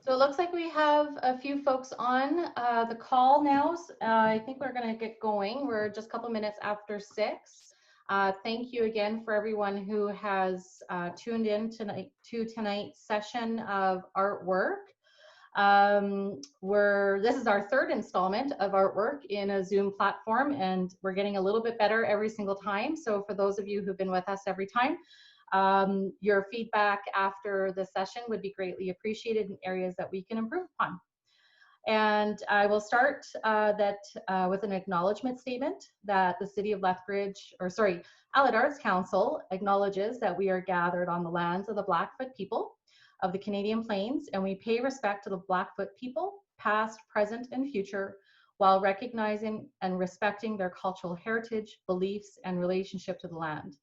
So it looks like we have a few folks on the call now. I think we're going to get going. We're just a couple minutes after 6. Thank you again for everyone who has tuned in tonight to tonight's session of artwork. This is our third installment of artwork in a Zoom platform, and we're getting a little bit better every single time. So for those of you who've been with us every time, your feedback after the session would be greatly appreciated in areas that we can improve upon. And I will start with an acknowledgement statement that the City of Lethbridge, Allied Arts Council acknowledges that we are gathered on the lands of the Blackfoot people of the Canadian Plains, and we pay respect to the Blackfoot people, past, present, and future, while recognizing and respecting their cultural heritage, beliefs, and relationship to the land.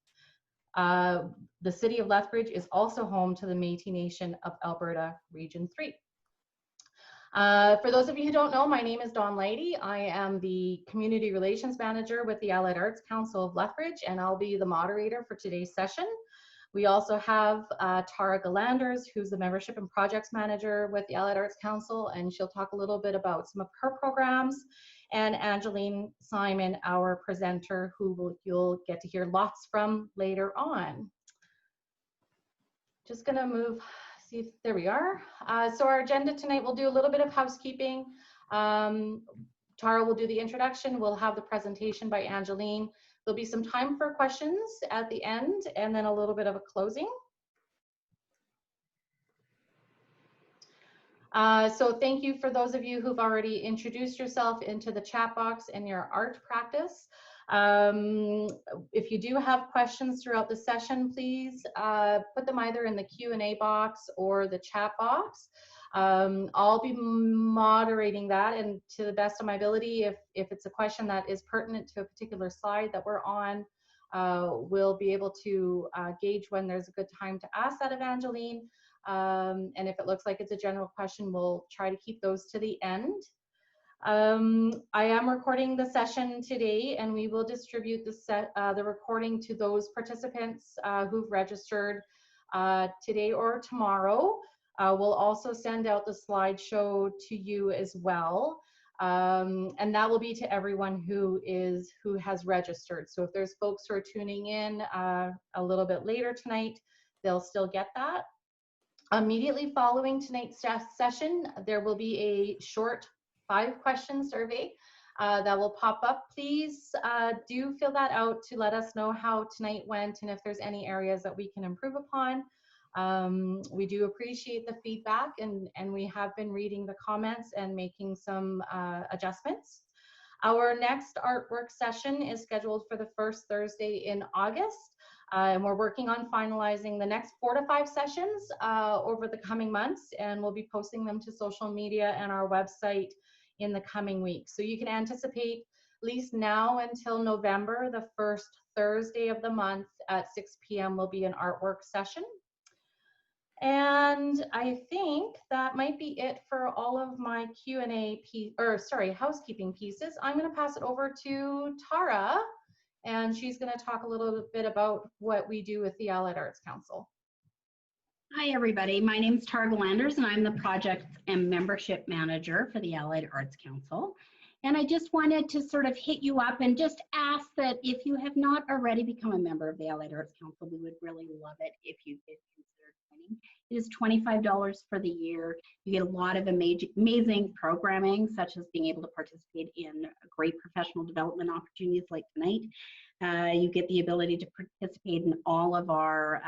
The City of Lethbridge is also home to the Métis Nation of Alberta, Region 3. For those of you who don't know, my name is Dawn Leidy. I am the Community Relations Manager with the Allied Arts Council of Lethbridge, and I'll be the moderator for today's session. We also have Tara Galanders, who's the Membership and Projects Manager with the Allied Arts Council, and she'll talk a little bit about some of her programs, and Angeline Simon, our presenter, who you'll get to hear lots from later on. Just gonna move, see if, there we are. So our agenda tonight, we'll do a little bit of housekeeping. Tara will do the introduction, we'll have the presentation by Angeline. There'll be some time for questions at the end, and then a little bit of a closing. So thank you for those of you who've already introduced yourself into the chat box and your art practice. If you do have questions throughout the session, please put them either in the Q&A box or the chat box. I'll be moderating that, and to the best of my ability, if it's a question that is pertinent to a particular slide that we're on, we'll be able to gauge when there's a good time to ask that of Angeline. And if it looks like it's a general question, we'll try to keep those to the end. I am recording the session today, and we will distribute the recording to those participants who've registered today or tomorrow. We'll also send out the slideshow to you as well, and that will be to everyone who has registered. So if there's folks who are tuning in a little bit later tonight, they'll still get that. Immediately following tonight's session, there will be a short 5-question survey that will pop up. Please do fill that out to let us know how tonight went and if there's any areas that we can improve upon. We do appreciate the feedback, and we have been reading the comments and making some adjustments. Our next artwork session is scheduled for the first Thursday in August. And we're working on finalizing the next 4 to 5 sessions over the coming months, and we'll be posting them to social media and our website in the coming weeks. So you can anticipate, at least now until November, the first Thursday of the month at 6 p.m. will be an artwork session. And I think that might be it for all of my housekeeping pieces. I'm going to pass it over to Tara, and she's going to talk a little bit about what we do with the Allied Arts Council. Hi, everybody. My name is Tara Galanders, and I'm the Project and Membership Manager for the Allied Arts Council. And I just wanted to sort of hit you up and just ask that if you have not already become a member of the Allied Arts Council, we would really love it if you did consider joining. It is $25 for the year. You get a lot of amazing programming, such as being able to participate in great professional development opportunities like tonight. You get the ability to participate in all of our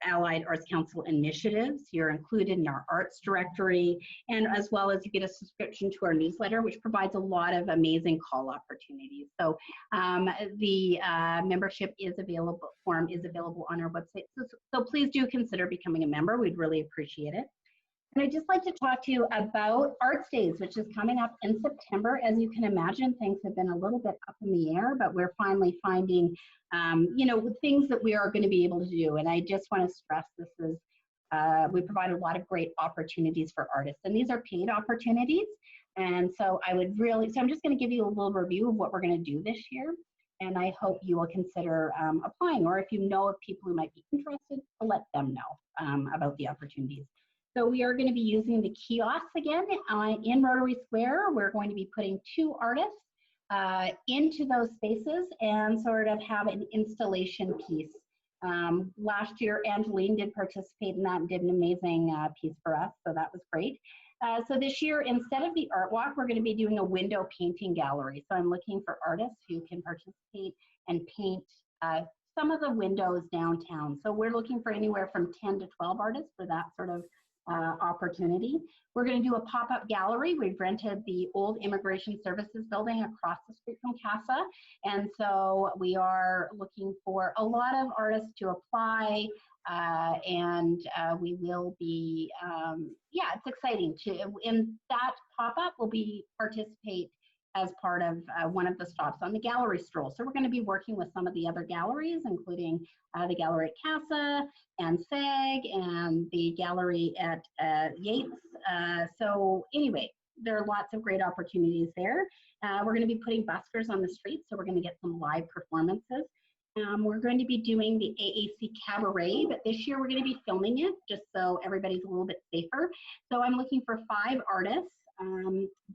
Allied Arts Council initiatives. You're included in our arts directory, and as well as you get a subscription to our newsletter, which provides a lot of amazing call opportunities. So the membership form is available on our website. So please do consider becoming a member. We'd really appreciate it. And I'd just like to talk to you about Arts Days, which is coming up in September. As you can imagine, things have been a little bit up in the air, but we're finally finding, things that we are going to be able to do. And I just want to stress this is, we provide a lot of great opportunities for artists, and these are paid opportunities. And so I'm just going to give you a little review of what we're going to do this year. And I hope you will consider applying, or if you know of people who might be interested, to let them know about the opportunities. So we are going to be using the kiosks again in Rotary Square. We're going to be putting 2 artists into those spaces and sort of have an installation piece. Last year, Angeline did participate in that and did an amazing piece for us, so that was great. So this year, instead of the art walk, we're going to be doing a window painting gallery. So I'm looking for artists who can participate and paint some of the windows downtown. So we're looking for anywhere from 10 to 12 artists for that sort of opportunity. We're going to do a pop-up gallery. We've rented the old Immigration Services building across the street from CASA. And so we are looking for a lot of artists to apply. We will be, yeah, it's exciting in that pop-up will be participate as part of one of the stops on the gallery stroll. So we're going to be working with some of the other galleries, including the gallery at CASA and SAG and the gallery at Yates. So anyway, there are lots of great opportunities there. We're going to be putting buskers on the streets, so we're going to get some live performances. We're going to be doing the AAC Cabaret, but this year we're going to be filming it just so everybody's a little bit safer. So I'm looking for 5 artists,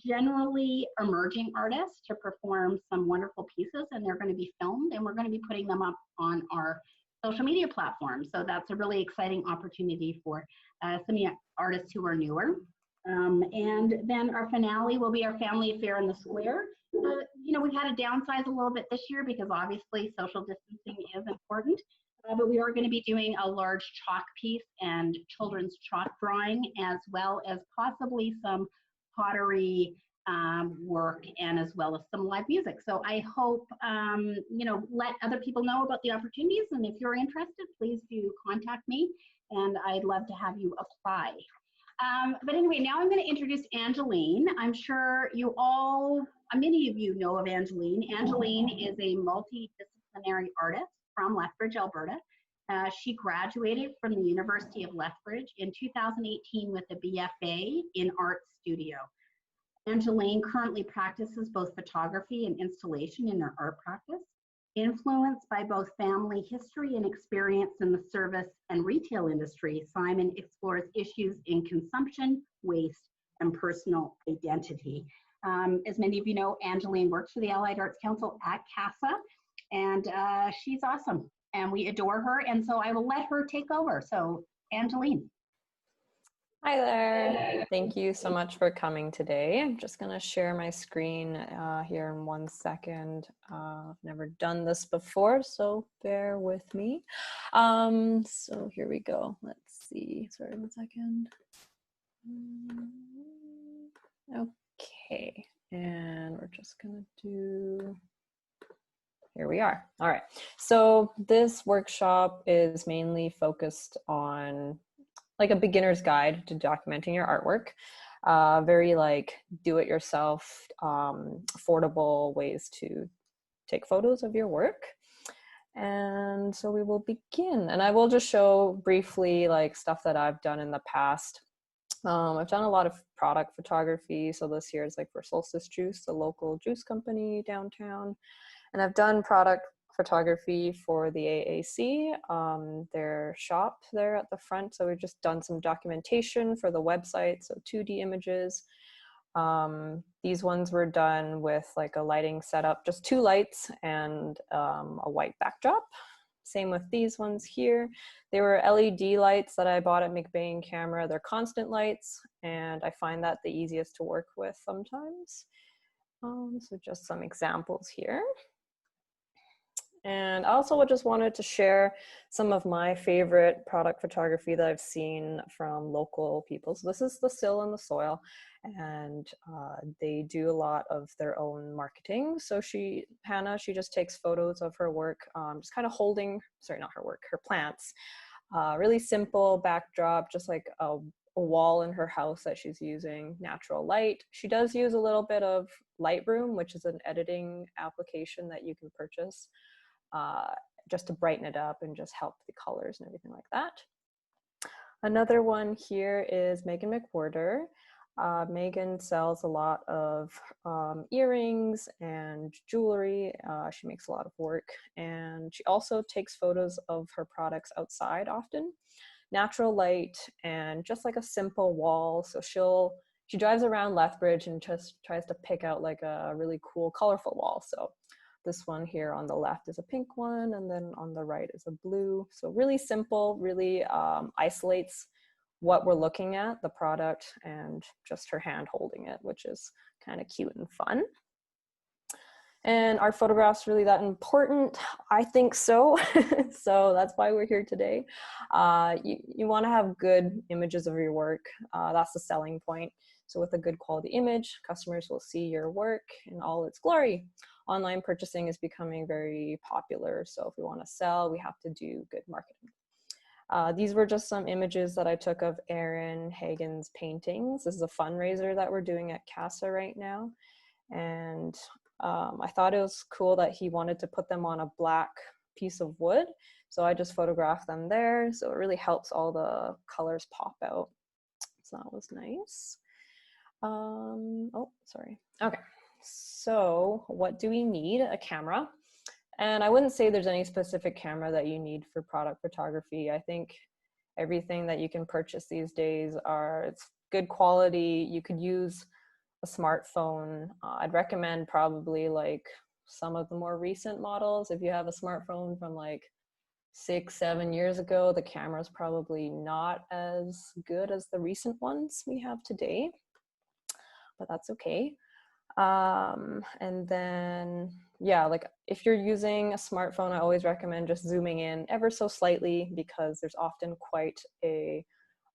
generally emerging artists, to perform some wonderful pieces, and they're going to be filmed, and we're going to be putting them up on our social media platforms. So that's a really exciting opportunity for some artists who are newer. And then our finale will be our family affair in the square. You know, we've had to downsize a little bit this year because obviously social distancing is important, but we are going to be doing a large chalk piece and children's chalk drawing, as well as possibly some pottery work, and as well as some live music. So I hope, you know, let other people know about the opportunities, and if you're interested, please do contact me, and I'd love to have you apply. But anyway, now I'm going to introduce Angeline. I'm sure you all, many of you know of Angeline. Angeline is a multidisciplinary artist from Lethbridge, Alberta. She graduated from the University of Lethbridge in 2018 with a BFA in Art Studio. Angeline currently practices both photography and installation in her art practice. Influenced by both family history and experience in the service and retail industry, Simon explores issues in consumption, waste, and personal identity. As many of you know, Angeline works for the Allied Arts Council at CASA, and she's awesome, and we adore her, and so I will let her take over. So, Angeline. Hi there. Thank you so much for coming today. I'm just going to share my screen here in 1 second. I've never done this before, so bear with me. So here we go. Let's see. Sorry, 1 second. Okay, and we're just going to do... Here we are. All right. So this workshop is mainly focused on like a beginner's guide to documenting your artwork. Very like do-it-yourself, affordable ways to take photos of your work. And so we will begin. And I will just show briefly like stuff that I've done in the past. I've done a lot of product photography. So this year is like for Solstice Juice, the local juice company downtown. And I've done product photography for the AAC, their shop there at the front. So we've just done some documentation for the website, so 2D images. These ones were done with like a lighting setup, just 2 lights and a white backdrop. Same with these ones here. They were LED lights that I bought at McBain Camera. They're constant lights, and I find that the easiest to work with sometimes. So just some examples here. And I also just wanted to share some of my favorite product photography that I've seen from local people. So this is the Sill and the Soil, and they do a lot of their own marketing. So Hannah, she just takes photos of her work, just kind of holding, sorry, not her work, her plants. Really simple backdrop, just like a wall in her house that she's using, natural light. She does use a little bit of Lightroom, which is an editing application that you can purchase. Just to brighten it up and just help the colors and everything like that. Another one here is Megan McWhorter. Megan sells a lot of earrings and jewelry. She makes a lot of work, and she also takes photos of her products outside often. natural light and just like a simple wall. So she drives around Lethbridge and just tries to pick out like a really cool, colorful wall. So this one here on the left is a pink one, and then on the right is a blue. So really simple, really isolates what we're looking at, the product, and just her hand holding it, which is kind of cute and fun. And are photographs really that important? I think so. So that's why we're here today. You want to have good images of your work. That's the selling point. So with a good quality image, customers will see your work in all its glory. Online purchasing is becoming very popular. So if we want to sell, we have to do good marketing. These were just some images that I took of Aaron Hagen's paintings. This is a fundraiser that we're doing at CASA right now. And I thought it was cool that he wanted to put them on a black piece of wood. So I just photographed them there. So it really helps all the colors pop out. So that was nice. Oh, sorry. Okay. So what do we need? A camera. And I wouldn't say there's any specific camera that you need for product photography. I think everything that you can purchase these days it's good quality. You could use a smartphone. I'd recommend probably like some of the more recent models. If you have a smartphone from like 6-7 years ago, the camera's probably not as good as the recent ones we have today, but that's okay. And then, yeah, like if you're using a smartphone, I always recommend just zooming in ever so slightly, because there's often quite a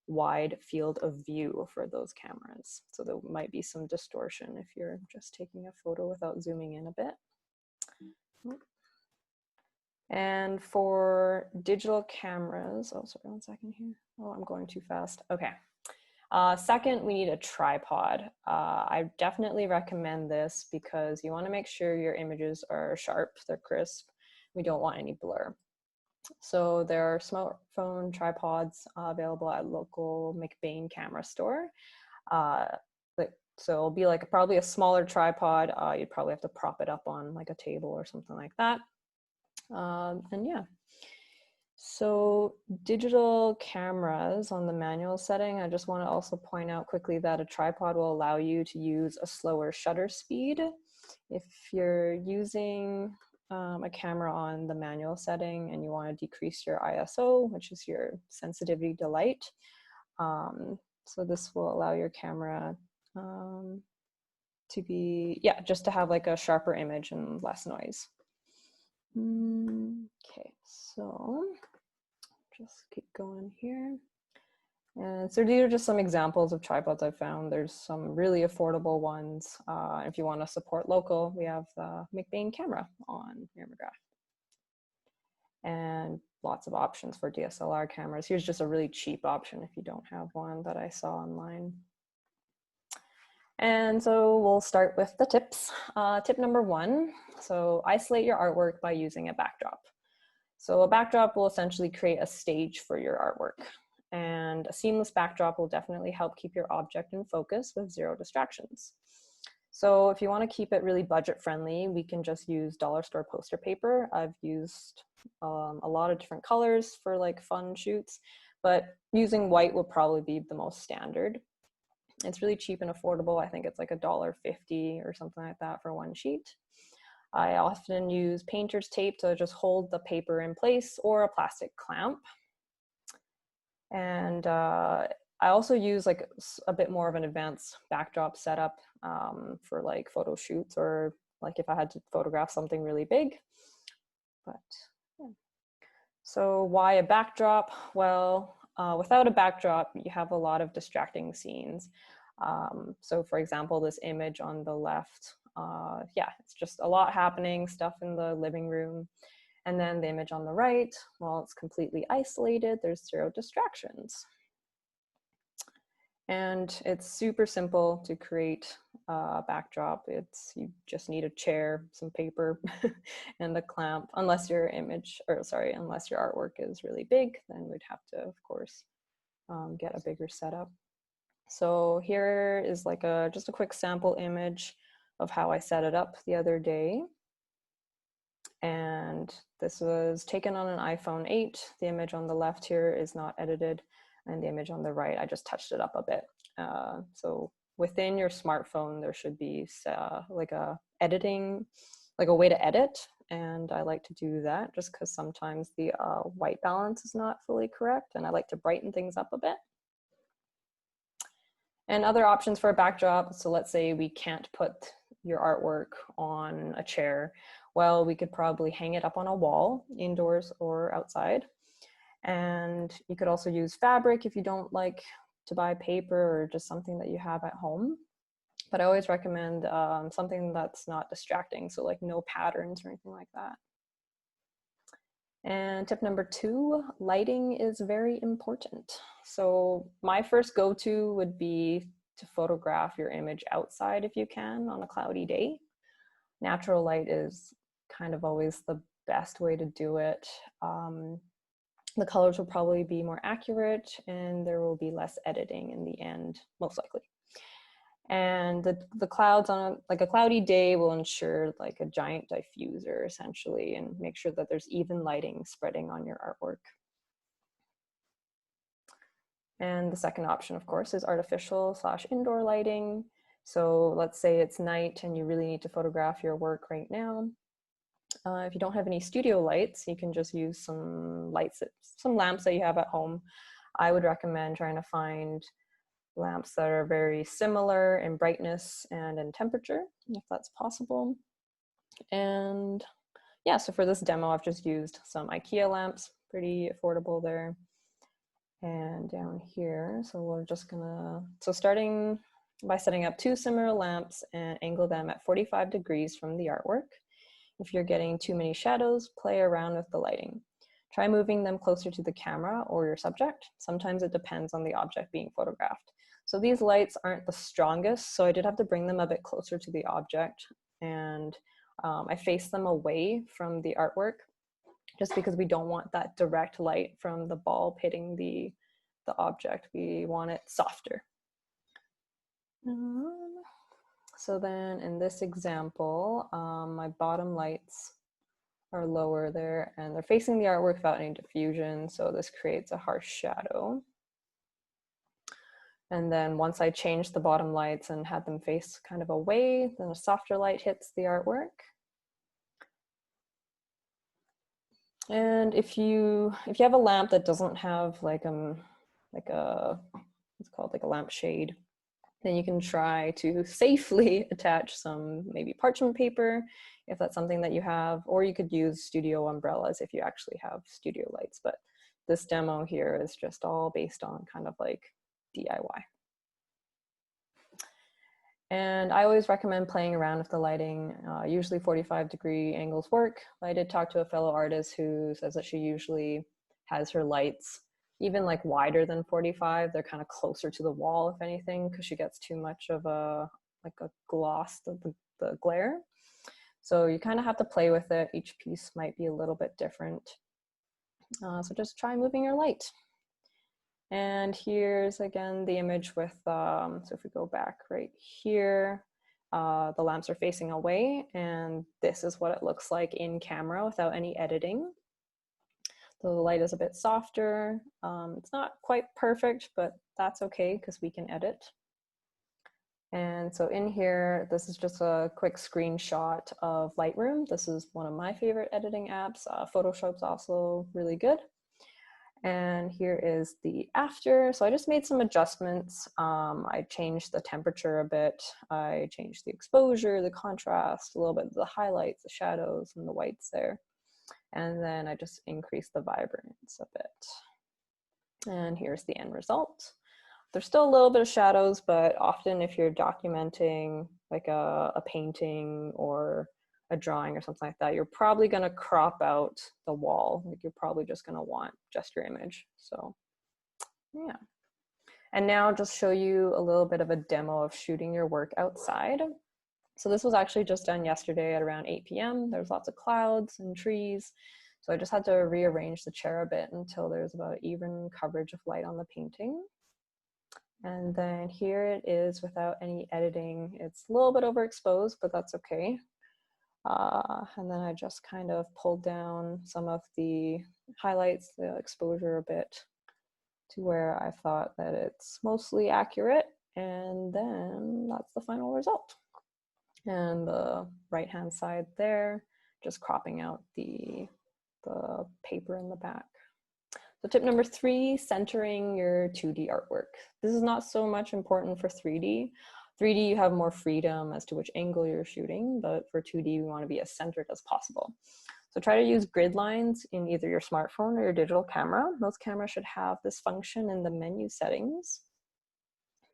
wide field of view for those cameras. So there might be some distortion if you're just taking a photo without zooming in a bit. And for digital cameras, oh, sorry, 1 second here. Oh, I'm going too fast. Okay. Second, we need a tripod. I definitely recommend this because you want to make sure your images are sharp, they're crisp. We don't want any blur. So there are smartphone tripods available at local McBain camera store. So it'll be like probably a smaller tripod. You'd probably have to prop it up on like a table or something like that. And yeah. So digital cameras on the manual setting, I just want to also point out quickly that a tripod will allow you to use a slower shutter speed. If you're using a camera on the manual setting and you want to decrease your ISO, which is your sensitivity to light, so this will allow your camera to be, yeah, just to have like a sharper image and less noise. Okay, so just keep going here. And so these are just some examples of tripods I found. There's some really affordable ones. If you want to support local, we have the McBain camera on here, McGrath. And lots of options for DSLR cameras. Here's just a really cheap option if you don't have one that I saw online. And so we'll start with the tips. Tip number 1, so isolate your artwork by using a backdrop. So a backdrop will essentially create a stage for your artwork. And a seamless backdrop will definitely help keep your object in focus with 0 distractions. So if you want to keep it really budget friendly, we can just use dollar store poster paper. I've used a lot of different colors for like fun shoots, but using white will probably be the most standard. It's really cheap and affordable. I think it's like $1.50 or something like that for 1 sheet. I often use painter's tape to just hold the paper in place, or a plastic clamp. And I also use like a bit more of an advanced backdrop setup for like photo shoots, or like if I had to photograph something really big. But yeah. So why a backdrop? Well, without a backdrop, you have a lot of distracting scenes. So for example, this image on the left, yeah, it's just a lot happening, stuff in the living room. And then the image on the right, well, it's completely isolated. There's 0 distractions. And it's super simple to create a backdrop. You just need a chair, some paper, and a clamp, unless your unless your artwork is really big, then we'd have to, of course, get a bigger setup. So here is like just a quick sample image of how I set it up the other day. And this was taken on an iPhone 8. The image on the left here is not edited, and the image on the right, I just touched it up a bit. So within your smartphone, there should be like a way to edit. And I like to do that just because sometimes the white balance is not fully correct, and I like to brighten things up a bit. And other options for a backdrop, so let's say we can't put your artwork on a chair. Well, we could probably hang it up on a wall, indoors or outside. And you could also use fabric if you don't like to buy paper, or just something that you have at home. But I always recommend something that's not distracting, so like no patterns or anything like that. And tip number 2, lighting is very important. So my first go-to would be to photograph your image outside if you can on a cloudy day. Natural light is kind of always the best way to do it. The colors will probably be more accurate, and there will be less editing in the end, most likely. And the clouds on like a cloudy day will ensure like a giant diffuser essentially, and make sure that there's even lighting spreading on your artwork. And the second option, of course, is artificial/indoor lighting. So let's say it's night and you really need to photograph your work right now. If you don't have any studio lights, you can just use some lamps that you have at home. I would recommend trying to find lamps that are very similar in brightness and in temperature, if that's possible. And yeah, so for this demo, I've just used some IKEA lamps, pretty affordable there. And down here, so we're just starting by setting up 2 similar lamps and angle them at 45 degrees from the artwork. If you're getting too many shadows, play around with the lighting. Try moving them closer to the camera or your subject. Sometimes it depends on the object being photographed. So these lights aren't the strongest, so I did have to bring them a bit closer to the object, and I faced them away from the artwork just because we don't want that direct light from the bulb hitting the object. We want it softer. So then in this example, my bottom lights are lower there, and they're facing the artwork without any diffusion, so this creates a harsh shadow. And then once I changed the bottom lights and had them face kind of away, then a softer light hits the artwork. And if you have a lamp that doesn't have it's called like a lamp shade, then you can try to safely attach some maybe parchment paper if that's something that you have, or you could use studio umbrellas if you actually have studio lights. But this demo here is just all based on kind of like DIY. And I always recommend playing around with the lighting. Usually 45-degree angles work. I did talk to a fellow artist who says that she usually has her lights even like wider than 45. They're kind of closer to the wall, if anything, because she gets too much of a gloss of the glare. So you kind of have to play with it. Each piece might be a little bit different. So just try moving your light. And here's again the image with, so if we go back right here, the lamps are facing away, and this is what it looks like in camera without any editing. So the light is a bit softer. It's not quite perfect, but that's okay because we can edit. And so in here, this is just a quick screenshot of Lightroom. This is one of my favorite editing apps. Photoshop's also really good. And here is the after. So I just made some adjustments. I changed the temperature a bit. I changed the exposure, the contrast, a little bit of the highlights, the shadows, and the whites there. And then I just increased the vibrance a bit. And here's the end result. There's still a little bit of shadows, but often if you're documenting like a painting or a drawing or something like that, you're probably going to crop out the wall. Like you're probably just going to want just your image. So yeah. And now I'll just show you a little bit of a demo of shooting your work outside. So this was actually just done yesterday at around 8 p.m. There's lots of clouds and trees. So I just had to rearrange the chair a bit until there's about even coverage of light on the painting. And then here it is without any editing. It's a little bit overexposed, but that's okay. And then I just kind of pulled down some of the highlights, the exposure a bit to where I thought that it's mostly accurate. And then that's the final result. And the right-hand side there, just cropping out the paper in the back. So tip number 3, centering your 2D artwork. This is not so much important for 3D. 3D, you have more freedom as to which angle you're shooting, but for 2D, we want to be as centered as possible. So try to use grid lines in either your smartphone or your digital camera. Most cameras should have this function in the menu settings.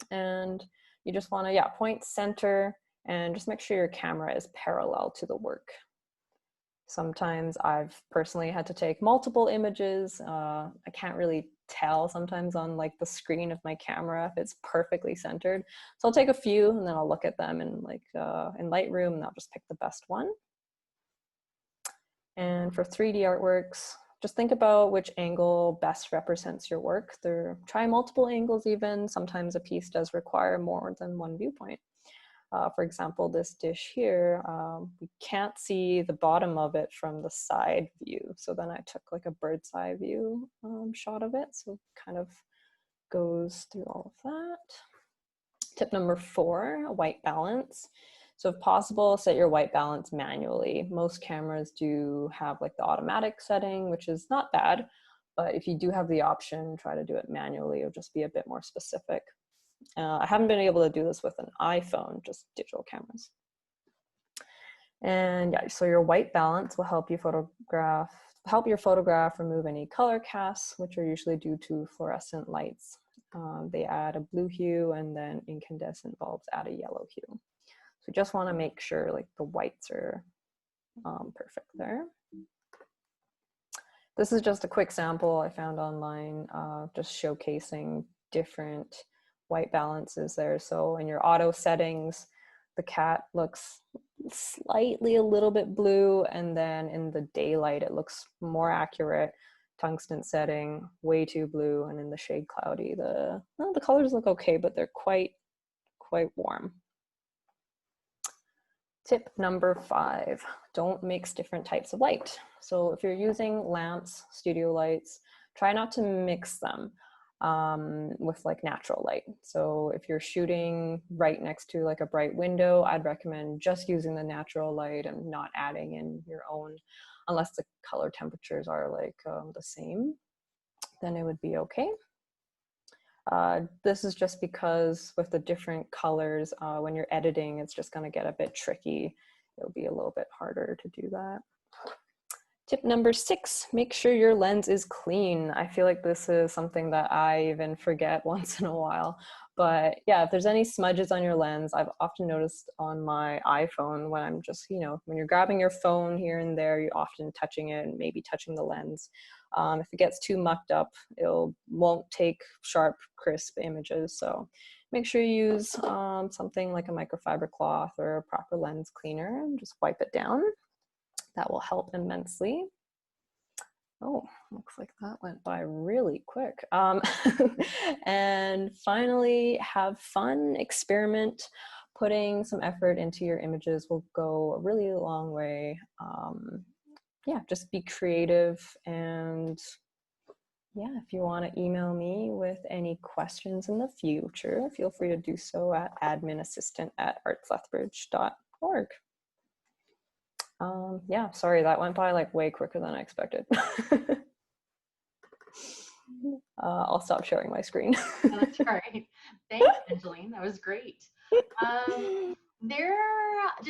And you just want to, point center and just make sure your camera is parallel to the work. Sometimes I've personally had to take multiple images. I can't really tell sometimes on like the screen of my camera if it's perfectly centered. So I'll take a few and then I'll look at them in in Lightroom, and I'll just pick the best one. And for 3D artworks, just think about which angle best represents your work. Try multiple angles even. Sometimes a piece does require more than one viewpoint. For example, this dish here, we can't see the bottom of it from the side view. So then I took like a bird's eye view shot of it. So it kind of goes through all of that. Tip number 4, white balance. So if possible, set your white balance manually. Most cameras do have like the automatic setting, which is not bad, but if you do have the option, try to do it manually or just be a bit more specific. I haven't been able to do this with an iPhone, just digital cameras. And yeah, so your white balance will help your photograph remove any color casts, which are usually due to fluorescent lights. They add a blue hue, and then incandescent bulbs add a yellow hue. So you just want to make sure like the whites are perfect there. This is just a quick sample I found online, just showcasing different white balances there. So in your auto settings, the cat looks slightly a little bit blue, and then in the daylight it looks more accurate. Tungsten setting, way too blue, and in the shade cloudy, the colors look okay, but they're quite warm. Tip number 5, don't mix different types of light. So if you're using lamps, studio lights, try not to mix them with like natural light. So if you're shooting right next to like a bright window, I'd recommend just using the natural light and not adding in your own, unless the color temperatures are like the same, then it would be okay. This is just because with the different colors, when you're editing, it's just going to get a bit tricky. It'll be a little bit harder to do that. Tip number 6, make sure your lens is clean. I feel like this is something that I even forget once in a while. But yeah, if there's any smudges on your lens, I've often noticed on my iPhone when I'm just, when you're grabbing your phone here and there, you're often touching it and maybe touching the lens. If it gets too mucked up, won't take sharp, crisp images. So make sure you use something like a microfiber cloth or a proper lens cleaner and just wipe it down. That will help immensely. Oh, looks like that went by really quick. And finally, have fun, experiment. Putting some effort into your images will go a really long way. Yeah, just be creative. And yeah, if you want to email me with any questions in the future, feel free to do so at adminassistant@artslethbridge.org. Yeah, sorry, that went by like way quicker than I expected. I'll stop sharing my screen. That's right. Thanks, Angeline. That was great. Does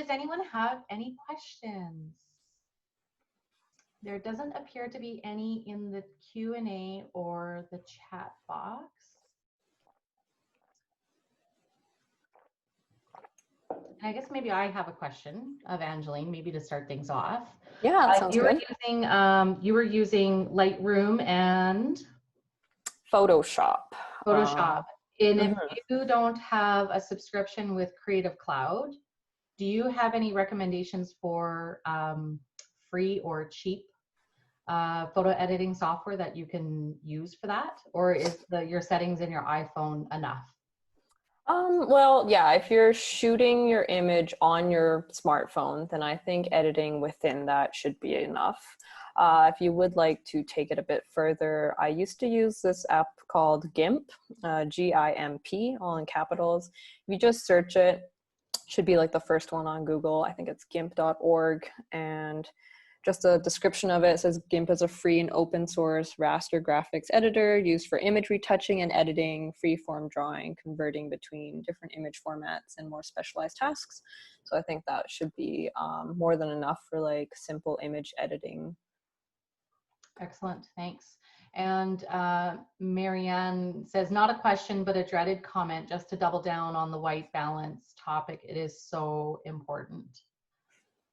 anyone have any questions? There doesn't appear to be any in the Q&A or the chat box. And I guess maybe I have a question of Angeline, maybe to start things off. Yeah, that sounds good. You were using Lightroom and Photoshop. And if you don't have a subscription with Creative Cloud, do you have any recommendations for free or cheap photo editing software that you can use for that? Or is your settings in your iPhone enough? Well, yeah, if you're shooting your image on your smartphone, then I think editing within that should be enough. If you would like to take it a bit further, I used to use this app called GIMP, GIMP, all in capitals. If you just search it, should be like the first one on Google. I think it's gimp.org, and just a description of it says GIMP is a free and open source raster graphics editor used for image retouching and editing, freeform drawing, converting between different image formats and more specialized tasks. So I think that should be more than enough for like simple image editing. Excellent, thanks. And Marianne says, not a question, but a dreaded comment, just to double down on the white balance topic. It is so important.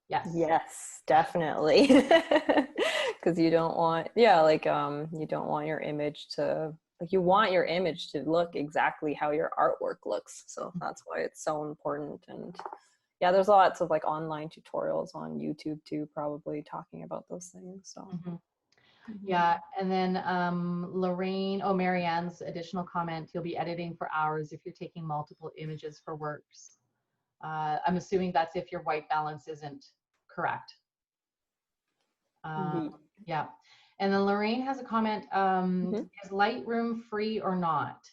Yes. Yes, definitely. Because you don't want, yeah, like you don't want your image to, like you want your image to look exactly how your artwork looks. So that's why it's so important. And yeah, there's lots of like online tutorials on YouTube too, probably talking about those things. So. Yeah, and then Lorraine, oh, Marianne's additional comment, you'll be editing for hours if you're taking multiple images for works. I'm assuming that's if your white balance isn't correct. Yeah, and then Lorraine has a comment, is Lightroom free or not?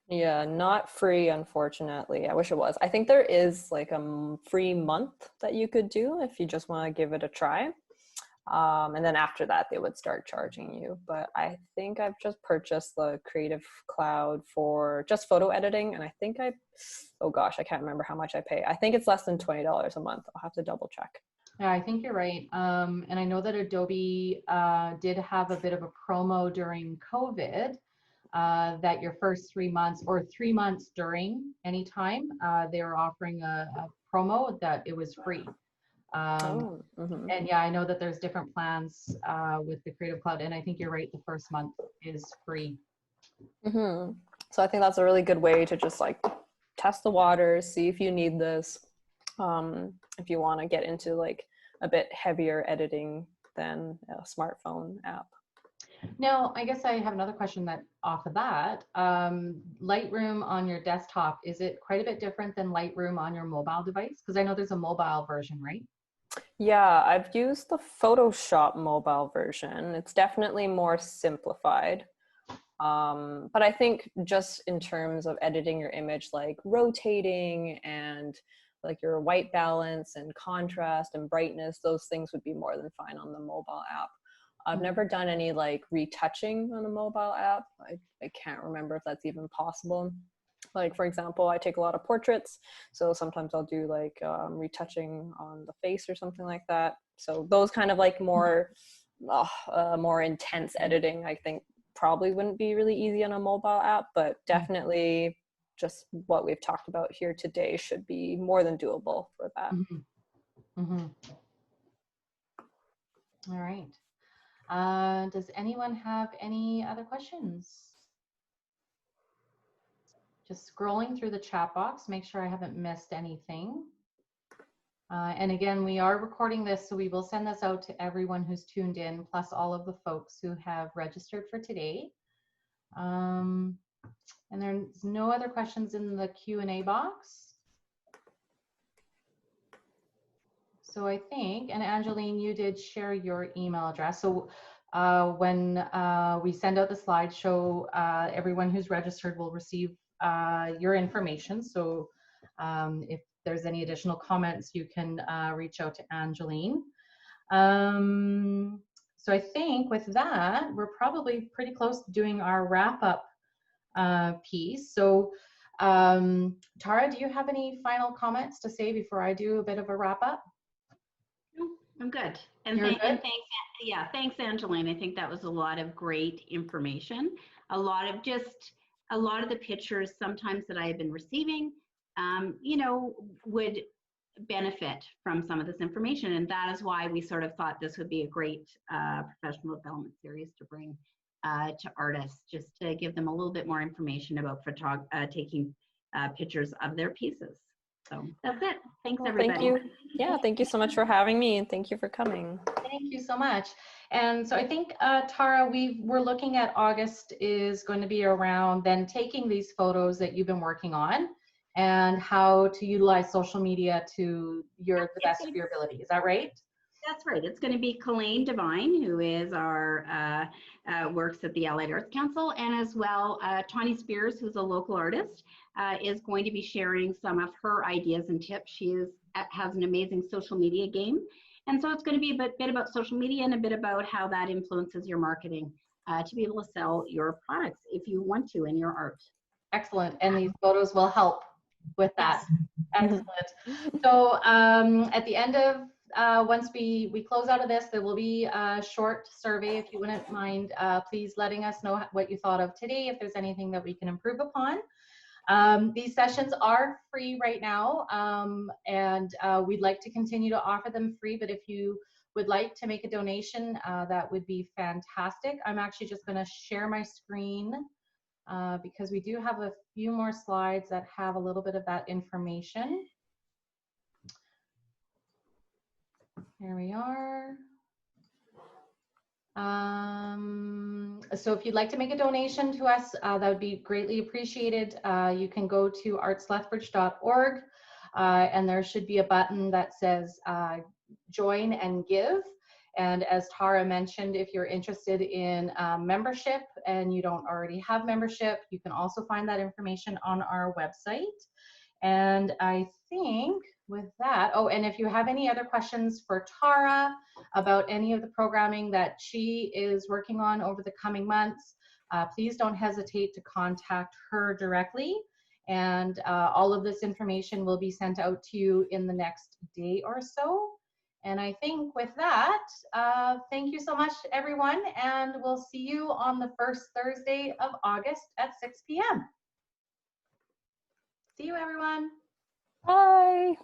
Yeah, not free, unfortunately. I wish it was. I think there is like a free month that you could do if you just want to give it a try. And then after that, they would start charging you. But I think I've just purchased the Creative Cloud for just photo editing. And I think oh gosh, I can't remember how much I pay. I think it's less than $20 a month. I'll have to double check. Yeah, I think you're right. And I know that Adobe did have a bit of a promo during COVID that your first 3 months or 3 months during any time, they were offering a promo that it was free. And yeah, I know that there's different plans with the Creative Cloud, and I think you're right, the first month is free. So I think that's a really good way to just like test the waters, see if you need this, if you want to get into like a bit heavier editing than a smartphone app. Now, I guess I have another question that off of that. Lightroom on your desktop, is it quite a bit different than Lightroom on your mobile device? Because I know there's a mobile version, right? Yeah, I've used the Photoshop mobile version. It's definitely more simplified. But I think just in terms of editing your image, like rotating and like your white balance and contrast and brightness, those things would be more than fine on the mobile app. I've never done any like retouching on a mobile app. I can't remember if that's even possible. Like, for example, I take a lot of portraits, so sometimes I'll do like retouching on the face or something like that. So those kind of like more intense editing, I think probably wouldn't be really easy on a mobile app, but definitely just what we've talked about here today should be more than doable for that. All right. Does anyone have any other questions? Just scrolling through the chat box, make sure I haven't missed anything. And again, we are recording this, so we will send this out to everyone who's tuned in, plus all of the folks who have registered for today. And there's no other questions in the Q&A box. So I think, and Angeline, you did share your email address. So when we send out the slideshow, everyone who's registered will receive your information. So if there's any additional comments, you can reach out to Angeline. So I think with that, we're probably pretty close to doing our wrap-up piece. So Tara, do you have any final comments to say before I do a bit of a wrap-up? No, I'm good. And thanks, Angeline. I think that was a lot of great information. A lot of the pictures sometimes that I have been receiving, would benefit from some of this information. And that is why we sort of thought this would be a great professional development series to bring to artists, just to give them a little bit more information about taking pictures of their pieces. So that's it. Thanks, everybody. Thank you. Yeah, thank you so much for having me, and thank you for coming. Thank you so much. And so I think, Tara, we're looking at August is going to be around then taking these photos that you've been working on and how to utilize social media to the best of your ability. Is that right? That's right. It's going to be Colleen Devine, who is our works at the Allied Arts Council, and as well Tawny Spears, who's a local artist, is going to be sharing some of her ideas and tips. She has an amazing social media game, and so it's going to be a bit about social media and a bit about how that influences your marketing to be able to sell your products if you want to in your art. Excellent, and these photos will help with that. Yes. Excellent. So at the end of once we close out of this, there will be a short survey. If you wouldn't mind, please letting us know what you thought of today, if there's anything that we can improve upon. These sessions are free right now, and we'd like to continue to offer them free, but if you would like to make a donation, that would be fantastic. I'm actually just going to share my screen because we do have a few more slides that have a little bit of that information. Here we are. So if you'd like to make a donation to us, that would be greatly appreciated. You can go to artslethbridge.org and there should be a button that says join and give. And as Tara mentioned, if you're interested in membership and you don't already have membership, you can also find that information on our website. And I think with that, oh, and if you have any other questions for Tara about any of the programming that she is working on over the coming months, please don't hesitate to contact her directly. And all of this information will be sent out to you in the next day or so. And I think with that, thank you so much, everyone. And we'll see you on the first Thursday of August at 6 p.m. See you, everyone. Bye.